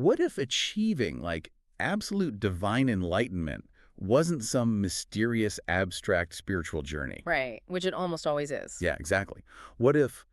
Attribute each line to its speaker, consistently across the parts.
Speaker 1: what if achieving, like, absolute divine enlightenment wasn't some mysterious, abstract spiritual journey?
Speaker 2: Right, which it almost always is.
Speaker 1: Yeah, exactly. What if,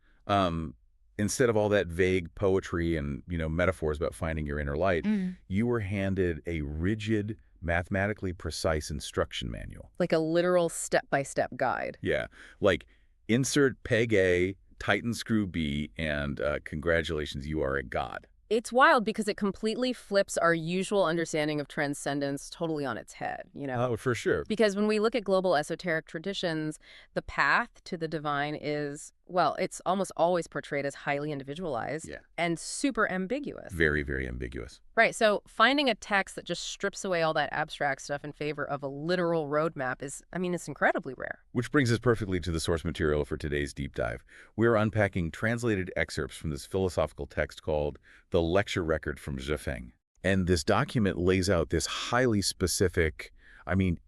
Speaker 1: instead of all that vague poetry and, metaphors about finding your inner light, you were handed a rigid, mathematically precise instruction manual?
Speaker 2: Like a literal step-by-step guide.
Speaker 1: Yeah, like insert peg A, tighten screw B, and congratulations, you are a god.
Speaker 2: It's wild because it completely flips our usual understanding of transcendence totally on its head, you know?
Speaker 1: Oh, for sure.
Speaker 2: Because when we look at global esoteric traditions, the path to the divine is, well, it's almost always portrayed as highly individualized
Speaker 1: Yeah.
Speaker 2: and super ambiguous.
Speaker 1: Very, very ambiguous.
Speaker 2: Right, so finding a text that just strips away all that abstract stuff in favor of a literal roadmap is, I mean, it's incredibly rare.
Speaker 1: Which brings us perfectly to the source material for today's deep dive. We're unpacking translated excerpts from this philosophical text called The Lecture Record from Zhefeng. And this document lays out this highly specific, I mean,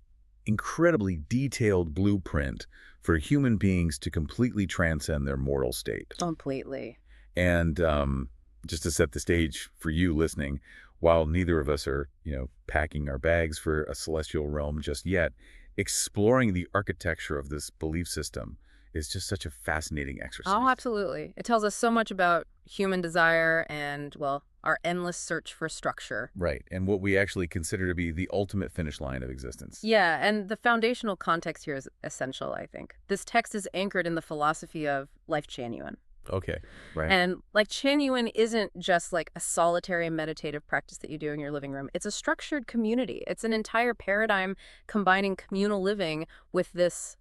Speaker 1: incredibly detailed blueprint for human beings to completely transcend their mortal state.
Speaker 2: Completely.
Speaker 1: And just to set the stage for you listening, while neither of us are, packing our bags for a celestial realm just yet, exploring the architecture of this belief system is just such a fascinating exercise.
Speaker 2: Oh, absolutely. It tells us so much about human desire and, well, our endless search for structure.
Speaker 1: Right, and what we actually consider to be the ultimate finish line of existence.
Speaker 2: Yeah, and the foundational context here is essential, I think. This text is anchored in the philosophy of Lifechanyuan.
Speaker 1: Okay, right.
Speaker 2: And Lifechanyuan isn't just like a solitary meditative practice that you do in your living room. It's a structured community. It's an entire paradigm combining communal living with this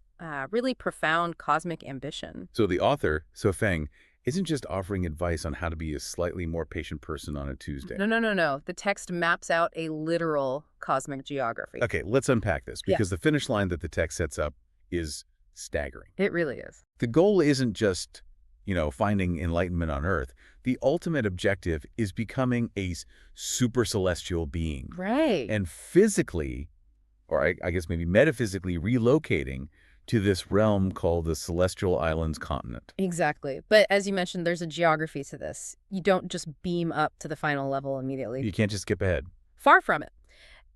Speaker 2: really profound cosmic ambition.
Speaker 1: So the author, Feng, isn't just offering advice on how to be a slightly more patient person on a Tuesday.
Speaker 2: No. The text maps out a literal cosmic geography.
Speaker 1: Okay, let's unpack this, because the finish line that the text sets up is staggering.
Speaker 2: It really is.
Speaker 1: The goal isn't just, finding enlightenment on Earth. The ultimate objective is becoming a super celestial being.
Speaker 2: Right.
Speaker 1: And physically, or I guess maybe metaphysically, relocating to this realm called the Celestial Islands continent.
Speaker 2: Exactly. But as you mentioned, there's a geography to this. You don't just beam up to the final level immediately.
Speaker 1: You can't just skip ahead.
Speaker 2: Far from it.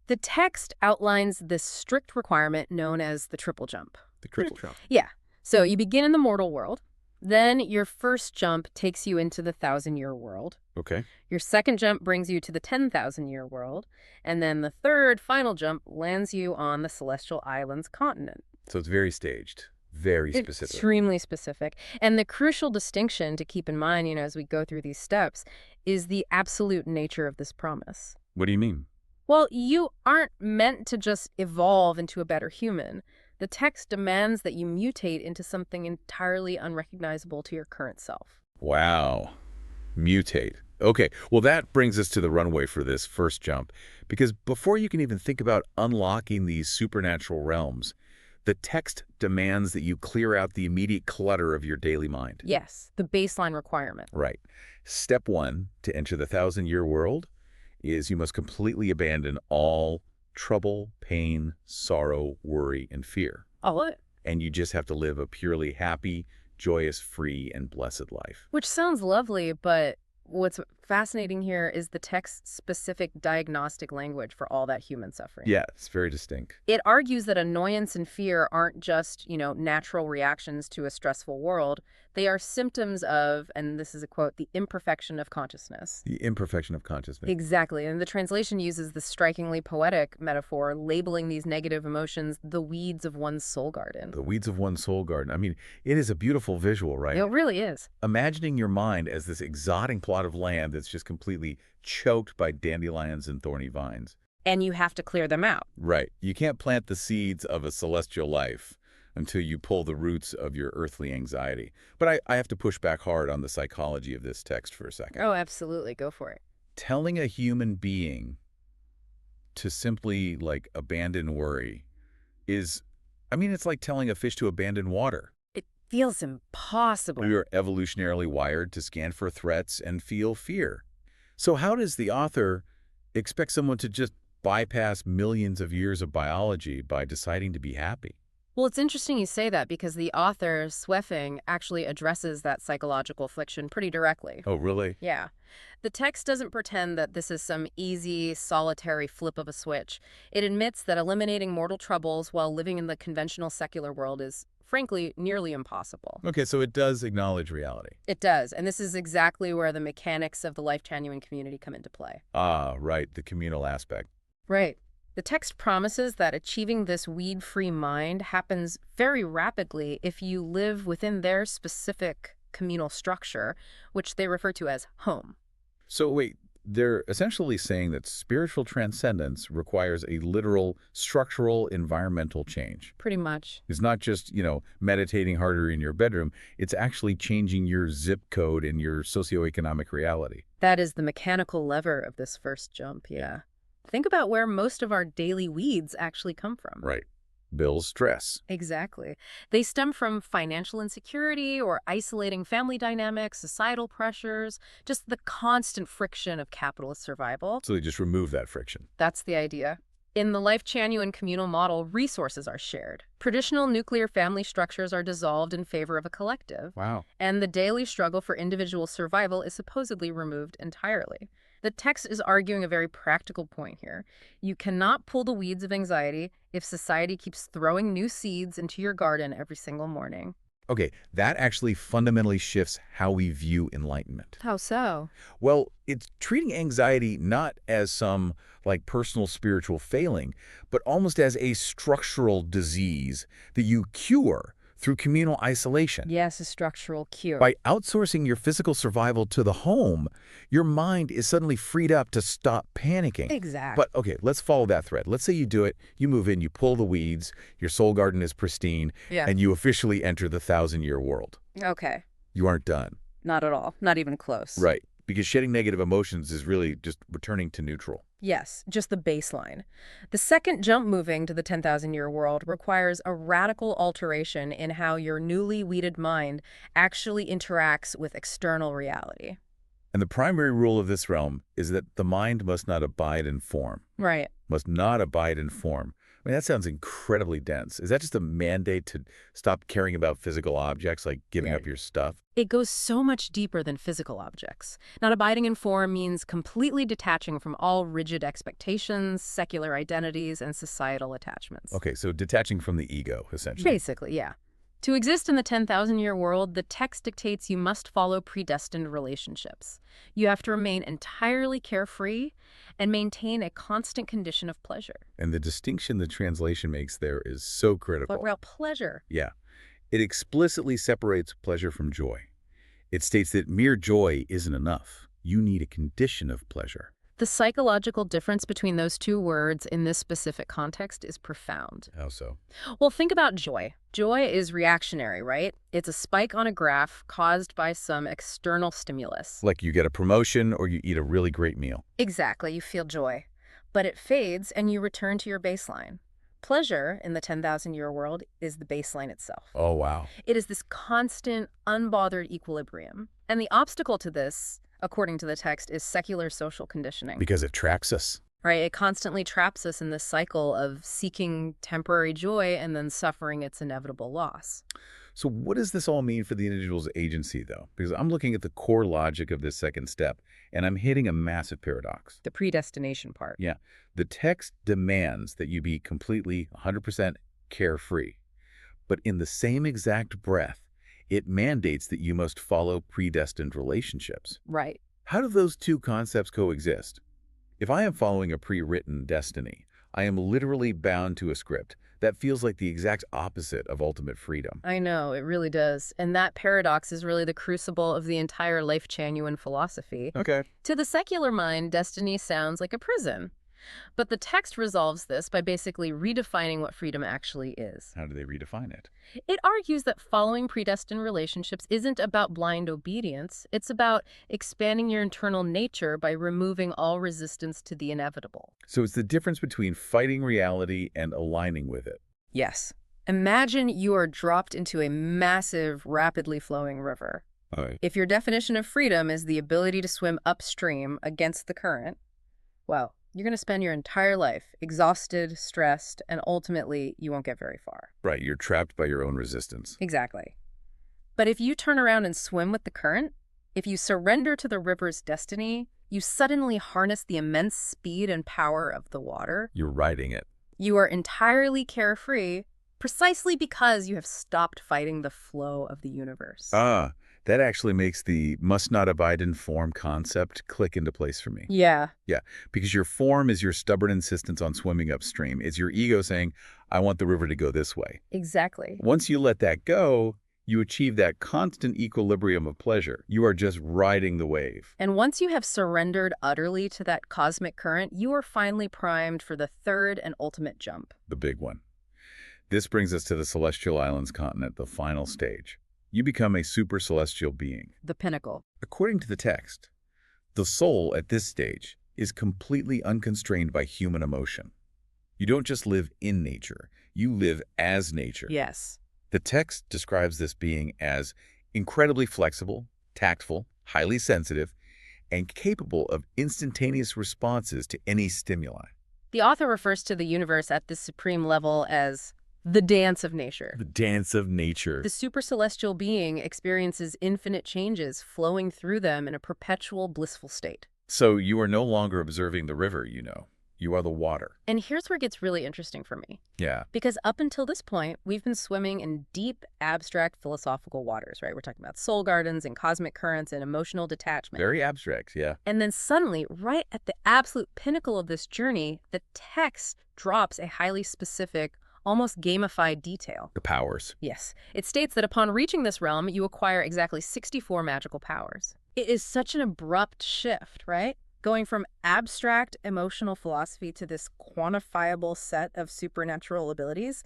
Speaker 2: The text outlines this strict requirement known as the triple jump.
Speaker 1: The triple jump.
Speaker 2: Yeah. So you begin in the mortal world. Then your first jump takes you into the 1,000-year world.
Speaker 1: Okay.
Speaker 2: Your second jump brings you to the 10,000-year world. And then the third, final jump lands you on the Celestial Islands continent.
Speaker 1: So it's very staged, very specific.
Speaker 2: Extremely specific. And the crucial distinction to keep in mind, as we go through these steps, is the absolute nature of this promise.
Speaker 1: What do you mean?
Speaker 2: Well, you aren't meant to just evolve into a better human. The text demands that you mutate into something entirely unrecognizable to your current self.
Speaker 1: Wow. Mutate. Okay, well, that brings us to the runway for this first jump, because before you can even think about unlocking these supernatural realms, the text demands that you clear out the immediate clutter of your daily mind.
Speaker 2: Yes, the baseline requirement.
Speaker 1: Right. Step one to enter the 1,000-year world is you must completely abandon all trouble, pain, sorrow, worry, and fear.
Speaker 2: All it.
Speaker 1: And you just have to live a purely happy, joyous, free, and blessed life.
Speaker 2: Which sounds lovely, but what's fascinating here is the text's specific diagnostic language for all that human suffering.
Speaker 1: Yeah, it's very distinct.
Speaker 2: It argues that annoyance and fear aren't just, natural reactions to a stressful world. They are symptoms of, and this is a quote, the imperfection of consciousness.
Speaker 1: The imperfection of consciousness.
Speaker 2: Exactly. And the translation uses the strikingly poetic metaphor, labeling these negative emotions the weeds of one's soul garden.
Speaker 1: The weeds of one's soul garden. I mean, it is a beautiful visual, right?
Speaker 2: It really is.
Speaker 1: Imagining your mind as this exotic plot of land that's just completely choked by dandelions and thorny vines.
Speaker 2: And you have to clear them out.
Speaker 1: Right. You can't plant the seeds of a celestial life until you pull the roots of your earthly anxiety. But I have to push back hard on the psychology of this text for a second.
Speaker 2: Oh, absolutely. Go for it.
Speaker 1: Telling a human being to simply, abandon worry is, it's like telling a fish to abandon water.
Speaker 2: It feels impossible.
Speaker 1: We are evolutionarily wired to scan for threats and feel fear. So how does the author expect someone to just bypass millions of years of biology by deciding to be happy?
Speaker 2: Well, it's interesting you say that because the author, Sweffing, actually addresses that psychological affliction pretty directly.
Speaker 1: Oh, really?
Speaker 2: Yeah. The text doesn't pretend that this is some easy, solitary flip of a switch. It admits that eliminating mortal troubles while living in the conventional secular world is, frankly, nearly impossible.
Speaker 1: Okay, so it does acknowledge reality.
Speaker 2: It does, and this is exactly where the mechanics of the Lifechanyuan community come into play.
Speaker 1: Ah, right, the communal aspect.
Speaker 2: Right. The text promises that achieving this weed-free mind happens very rapidly if you live within their specific communal structure, which they refer to as home.
Speaker 1: So wait, they're essentially saying that spiritual transcendence requires a literal structural environmental change.
Speaker 2: Pretty much.
Speaker 1: It's not just, meditating harder in your bedroom. It's actually changing your zip code and your socioeconomic reality.
Speaker 2: That is the mechanical lever of this first jump, yeah. Think about where most of our daily weeds actually come from.
Speaker 1: Right. Bills, stress.
Speaker 2: Exactly. They stem from financial insecurity or isolating family dynamics, societal pressures, just the constant friction of capitalist survival.
Speaker 1: So they just remove that friction.
Speaker 2: That's the idea. In the Lifechanyuan communal model, resources are shared. Traditional nuclear family structures are dissolved in favor of a collective.
Speaker 1: Wow.
Speaker 2: And the daily struggle for individual survival is supposedly removed entirely. The text is arguing a very practical point here. You cannot pull the weeds of anxiety if society keeps throwing new seeds into your garden every single morning.
Speaker 1: Okay, that actually fundamentally shifts how we view enlightenment.
Speaker 2: How so?
Speaker 1: Well, it's treating anxiety not as some personal spiritual failing, but almost as a structural disease that you cure through communal isolation.
Speaker 2: Yes, a structural cure.
Speaker 1: By outsourcing your physical survival to the home, your mind is suddenly freed up to stop panicking.
Speaker 2: Exactly.
Speaker 1: But okay, let's follow that thread. Let's say you do it, you move in, you pull the weeds, your soul garden is pristine,
Speaker 2: Yeah.
Speaker 1: and you officially enter the 1,000-year world.
Speaker 2: Okay.
Speaker 1: You aren't done.
Speaker 2: Not at all. Not even close.
Speaker 1: Right. Because shedding negative emotions is really just returning to neutral.
Speaker 2: Yes, just the baseline. The second jump moving to the 10,000-year world requires a radical alteration in how your newly weeded mind actually interacts with external reality.
Speaker 1: And the primary rule of this realm is that the mind must not abide in form.
Speaker 2: Right.
Speaker 1: Must not abide in form. I mean, that sounds incredibly dense. Is that just a mandate to stop caring about physical objects, like giving up your stuff?
Speaker 2: It goes so much deeper than physical objects. Not abiding in form means completely detaching from all rigid expectations, secular identities, and societal attachments.
Speaker 1: Okay, so detaching from the ego, essentially.
Speaker 2: Basically, yeah. To exist in the 10,000-year world, the text dictates you must follow predestined relationships. You have to remain entirely carefree and maintain a constant condition of pleasure.
Speaker 1: And the distinction the translation makes there is so critical.
Speaker 2: But real pleasure.
Speaker 1: Yeah. It explicitly separates pleasure from joy. It states that mere joy isn't enough. You need a condition of pleasure.
Speaker 2: The psychological difference between those two words in this specific context is profound.
Speaker 1: How so?
Speaker 2: Well, think about joy. Joy is reactionary, right? It's a spike on a graph caused by some external stimulus.
Speaker 1: Like you get a promotion or you eat a really great meal.
Speaker 2: Exactly, you feel joy. But it fades and you return to your baseline. Pleasure in the 10,000-year world is the baseline itself.
Speaker 1: Oh, wow.
Speaker 2: It is this constant, unbothered equilibrium. And the obstacle to this, according to the text, is secular social conditioning.
Speaker 1: Because it tracks us.
Speaker 2: Right? It constantly traps us in this cycle of seeking temporary joy and then suffering its inevitable loss.
Speaker 1: So what does this all mean for the individual's agency, though? Because I'm looking at the core logic of this second step, and I'm hitting a massive paradox.
Speaker 2: The predestination part.
Speaker 1: Yeah. The text demands that you be completely 100% carefree. But in the same exact breath, it mandates that you must follow predestined relationships.
Speaker 2: Right.
Speaker 1: How do those two concepts coexist? If I am following a pre-written destiny, I am literally bound to a script that feels like the exact opposite of ultimate freedom.
Speaker 2: I know, it really does. And that paradox is really the crucible of the entire Lifechanyuan philosophy.
Speaker 1: Okay.
Speaker 2: To the secular mind, destiny sounds like a prison. But the text resolves this by basically redefining what freedom actually is.
Speaker 1: How do they redefine it?
Speaker 2: It argues that following predestined relationships isn't about blind obedience. It's about expanding your internal nature by removing all resistance to the inevitable.
Speaker 1: So it's the difference between fighting reality and aligning with it.
Speaker 2: Yes. Imagine you are dropped into a massive, rapidly flowing river.
Speaker 1: All right.
Speaker 2: If your definition of freedom is the ability to swim upstream against the current, well, You're going to spend your entire life exhausted, stressed, and ultimately you won't get very far.
Speaker 1: Right, you're trapped by your own resistance.
Speaker 2: Exactly. But if you turn around and swim with the current, if you surrender to the river's destiny, you suddenly harness the immense speed and power of the water.
Speaker 1: You're riding it.
Speaker 2: You are entirely carefree precisely because you have stopped fighting the flow of the universe.
Speaker 1: Ah, that actually makes the must not abide in form concept click into place for me.
Speaker 2: Yeah,
Speaker 1: Yeah, because your form is your stubborn insistence on swimming upstream. It's your ego saying, I want the river to go this way.
Speaker 2: exactly.
Speaker 1: Once you let that go, you achieve that constant equilibrium of pleasure. You are just riding the wave.
Speaker 2: And once you have surrendered utterly to that cosmic current, you are finally primed for the third and ultimate jump.
Speaker 1: The big one. This brings us to the Celestial Islands continent, the final stage. You become a super celestial being.
Speaker 2: The pinnacle.
Speaker 1: According to the text, the soul at this stage is completely unconstrained by human emotion. You don't just live in nature, you live as nature.
Speaker 2: Yes.
Speaker 1: The text describes this being as incredibly flexible, tactful, highly sensitive, and capable of instantaneous responses to any stimuli.
Speaker 2: The author refers to the universe at this supreme level as the dance of nature.
Speaker 1: The dance of nature.
Speaker 2: The supercelestial being experiences infinite changes flowing through them in a perpetual blissful state.
Speaker 1: So you are no longer observing the river, You are the water.
Speaker 2: And here's where it gets really interesting for me.
Speaker 1: Yeah.
Speaker 2: Because up until this point, we've been swimming in deep, abstract philosophical waters, right? We're talking about soul gardens and cosmic currents and emotional detachment.
Speaker 1: Very abstract, yeah.
Speaker 2: And then suddenly, right at the absolute pinnacle of this journey, the text drops a highly specific, almost gamified detail.
Speaker 1: The powers.
Speaker 2: Yes. It states that upon reaching this realm, you acquire exactly 64 magical powers. It is such an abrupt shift, right? Going from abstract emotional philosophy to this quantifiable set of supernatural abilities,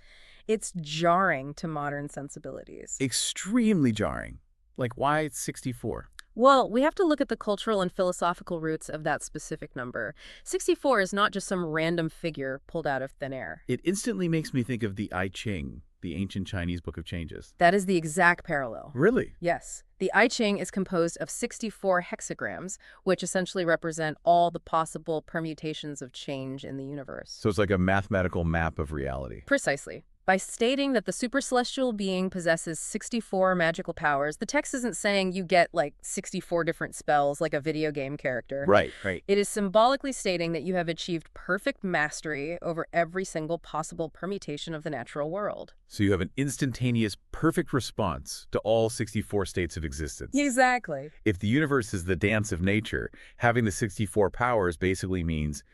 Speaker 2: it's jarring to modern sensibilities.
Speaker 1: Extremely jarring. Like, why 64?
Speaker 2: Well, we have to look at the cultural and philosophical roots of that specific number. 64 is not just some random figure pulled out of thin air.
Speaker 1: It instantly makes me think of the I Ching, the ancient Chinese book of changes.
Speaker 2: That is the exact parallel.
Speaker 1: Really?
Speaker 2: Yes. The I Ching is composed of 64 hexagrams, which essentially represent all the possible permutations of change in the universe.
Speaker 1: So it's like a mathematical map of reality.
Speaker 2: Precisely. By stating that the supercelestial being possesses 64 magical powers, the text isn't saying you get like 64 different spells like a video game character.
Speaker 1: Right.
Speaker 2: It is symbolically stating that you have achieved perfect mastery over every single possible permutation of the natural world.
Speaker 1: So you have an instantaneous, perfect response to all 64 states of existence.
Speaker 2: Exactly.
Speaker 1: If the universe is the dance of nature, having the 64 powers basically means,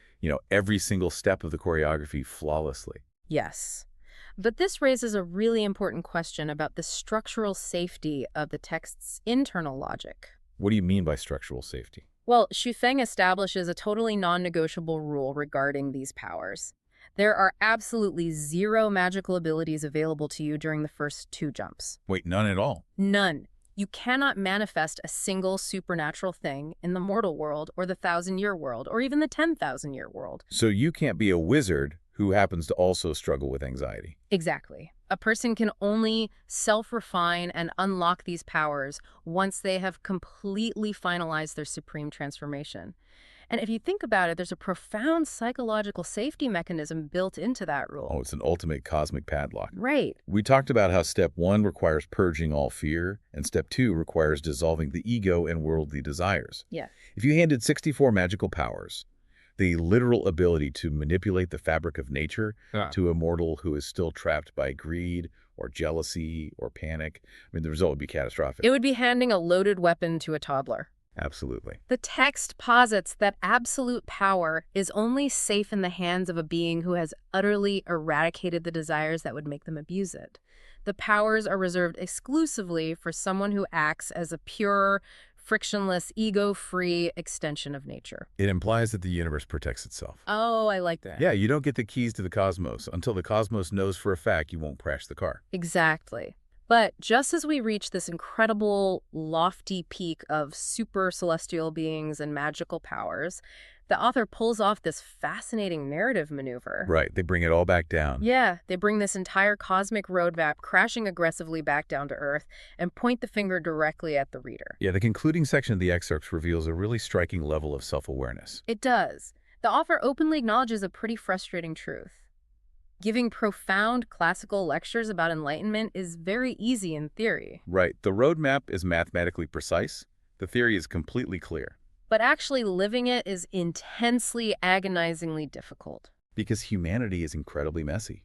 Speaker 1: every single step of the choreography flawlessly.
Speaker 2: Yes. But this raises a really important question about the structural safety of the text's internal logic.
Speaker 1: What do you mean by structural safety?
Speaker 2: Well, Xu Feng establishes a totally non-negotiable rule regarding these powers. There are absolutely 0 magical abilities available to you during the first 2 jumps.
Speaker 1: Wait, none at all?
Speaker 2: None. You cannot manifest a single supernatural thing in the mortal world or the 1,000-year world or even the 10,000-year world.
Speaker 1: So you can't be a wizard who happens to also struggle with anxiety.
Speaker 2: Exactly. A person can only self-refine and unlock these powers once they have completely finalized their supreme transformation. And if you think about it, there's a profound psychological safety mechanism built into that rule.
Speaker 1: Oh, it's an ultimate cosmic padlock.
Speaker 2: Right.
Speaker 1: We talked about how step 1 requires purging all fear, and step 2 requires dissolving the ego and worldly desires.
Speaker 2: Yeah.
Speaker 1: If you handed 64 magical powers, the literal ability to manipulate the fabric of nature to a mortal who is still trapped by greed or jealousy or panic, the result would be catastrophic.
Speaker 2: It would be handing a loaded weapon to a toddler.
Speaker 1: Absolutely.
Speaker 2: The text posits that absolute power is only safe in the hands of a being who has utterly eradicated the desires that would make them abuse it. The powers are reserved exclusively for someone who acts as a pure, frictionless, ego-free extension of nature.
Speaker 1: It implies that the universe protects itself.
Speaker 2: Oh, I like that.
Speaker 1: Yeah, you don't get the keys to the cosmos until the cosmos knows for a fact you won't crash the car.
Speaker 2: Exactly. But just as we reach this incredible, lofty peak of super celestial beings and magical powers, the author pulls off this fascinating narrative maneuver.
Speaker 1: Right, they bring it all back down.
Speaker 2: Yeah, they bring this entire cosmic roadmap crashing aggressively back down to Earth and point the finger directly at the reader.
Speaker 1: Yeah, the concluding section of the excerpts reveals a really striking level of self-awareness.
Speaker 2: It does. The author openly acknowledges a pretty frustrating truth. Giving profound classical lectures about enlightenment is very easy in theory,
Speaker 1: Right. The roadmap is mathematically precise. The theory is completely clear.
Speaker 2: but actually living it is intensely, agonizingly difficult.
Speaker 1: Because humanity is incredibly messy.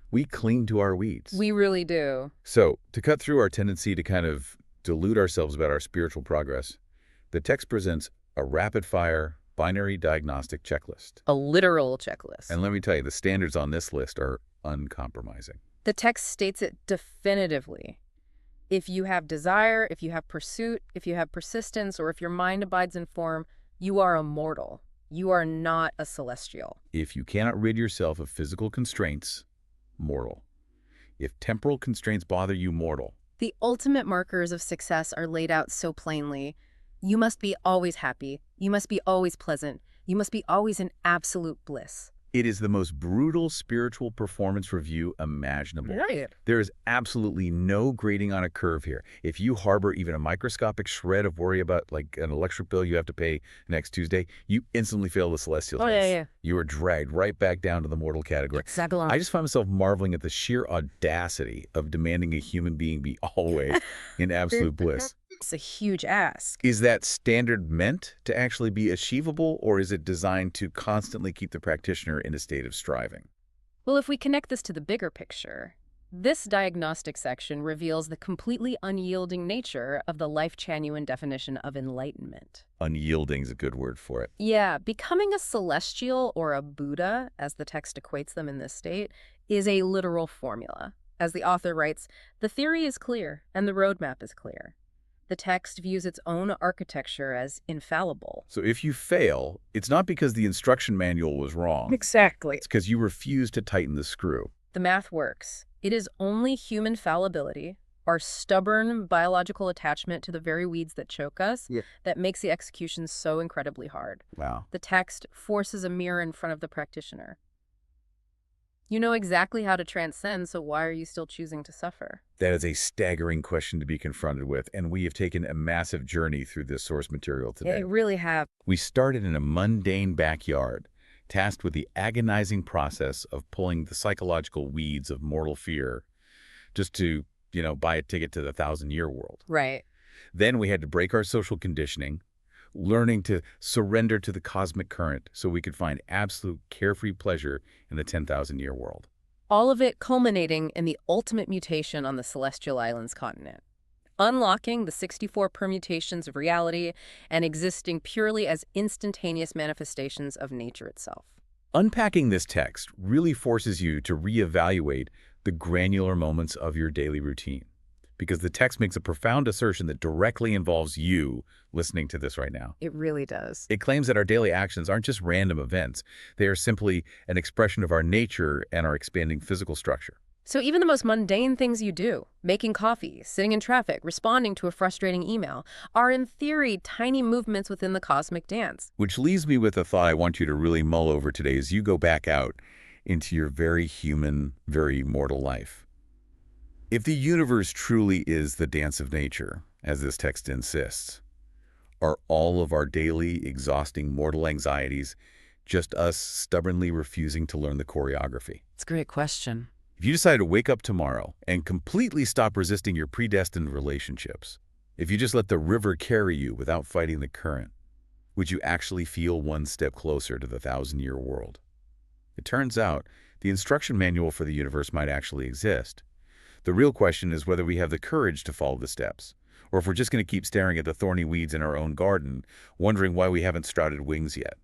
Speaker 1: We cling to our weeds.
Speaker 2: We really do.
Speaker 1: So, to cut through our tendency to kind of delude ourselves about our spiritual progress, the text presents a rapid-fire, binary diagnostic checklist.
Speaker 2: A literal checklist.
Speaker 1: And let me tell you, the standards on this list are uncompromising.
Speaker 2: The text states it definitively. If you have desire, if you have pursuit, if you have persistence, or if your mind abides in form, you are a mortal. You are not a celestial.
Speaker 1: If you cannot rid yourself of physical constraints, mortal. If temporal constraints bother you, mortal.
Speaker 2: The ultimate markers of success are laid out so plainly. You must be always happy. You must be always pleasant. You must be always in absolute bliss.
Speaker 1: It is the most brutal spiritual performance review imaginable.
Speaker 2: Right.
Speaker 1: There is absolutely no grading on a curve here. If you harbor even a microscopic shred of worry about like an electric bill you have to pay next Tuesday, you instantly fail the celestial test.
Speaker 2: Yeah.
Speaker 1: You are dragged right back down to the mortal category.
Speaker 2: Exactly.
Speaker 1: I just find myself marveling at the sheer audacity of demanding a human being be always in absolute bliss.
Speaker 2: It's a huge ask.
Speaker 1: Is that standard meant to actually be achievable, or is it designed to constantly keep the practitioner in a state of striving?
Speaker 2: Well, if we connect this to the bigger picture, this diagnostic section reveals the completely unyielding nature of the Lifechanyuan definition of enlightenment.
Speaker 1: Unyielding is a good word for it.
Speaker 2: Yeah, becoming a celestial or a Buddha, as the text equates them in this state, is a literal formula. As the author writes, the theory is clear and the roadmap is clear. The text views its own architecture as infallible.
Speaker 1: So if you fail, it's not because the instruction manual was wrong.
Speaker 2: Exactly.
Speaker 1: It's because you refuse to tighten the screw.
Speaker 2: The math works. It is only human fallibility, our stubborn biological attachment to the very weeds that choke us, that makes the execution so incredibly hard.
Speaker 1: Wow.
Speaker 2: The text forces a mirror in front of the practitioner. You know exactly how to transcend, so why are you still choosing to suffer?
Speaker 1: That is a staggering question to be confronted with, and we have taken a massive journey through this source material today.
Speaker 2: They really have.
Speaker 1: We started in a mundane backyard, tasked with the agonizing process of pulling the psychological weeds of mortal fear just to, buy a ticket to the 1,000-year world.
Speaker 2: Right.
Speaker 1: Then we had to break our social conditioning, learning to surrender to the cosmic current so we could find absolute carefree pleasure in the 10,000-year world.
Speaker 2: All of it culminating in the ultimate mutation on the Celestial Islands continent, unlocking the 64 permutations of reality and existing purely as instantaneous manifestations of nature itself.
Speaker 1: Unpacking this text really forces you to reevaluate the granular moments of your daily routine, because the text makes a profound assertion that directly involves you listening to this right now.
Speaker 2: It really does.
Speaker 1: It claims that our daily actions aren't just random events. They are simply an expression of our nature and our expanding physical structure.
Speaker 2: So even the most mundane things you do, making coffee, sitting in traffic, responding to a frustrating email, are in theory tiny movements within the cosmic dance.
Speaker 1: Which leaves me with a thought I want you to really mull over today as you go back out into your very human, very mortal life. If the universe truly is the dance of nature, as this text insists, are all of our daily, exhausting mortal anxieties just us stubbornly refusing to learn the choreography?
Speaker 2: It's a great question.
Speaker 1: If you decide to wake up tomorrow and completely stop resisting your predestined relationships, if you just let the river carry you without fighting the current, would you actually feel one step closer to the 1,000-year world? It turns out the instruction manual for the universe might actually exist. The real question is whether we have the courage to follow the steps, or if we're just going to keep staring at the thorny weeds in our own garden, wondering why we haven't sprouted wings yet.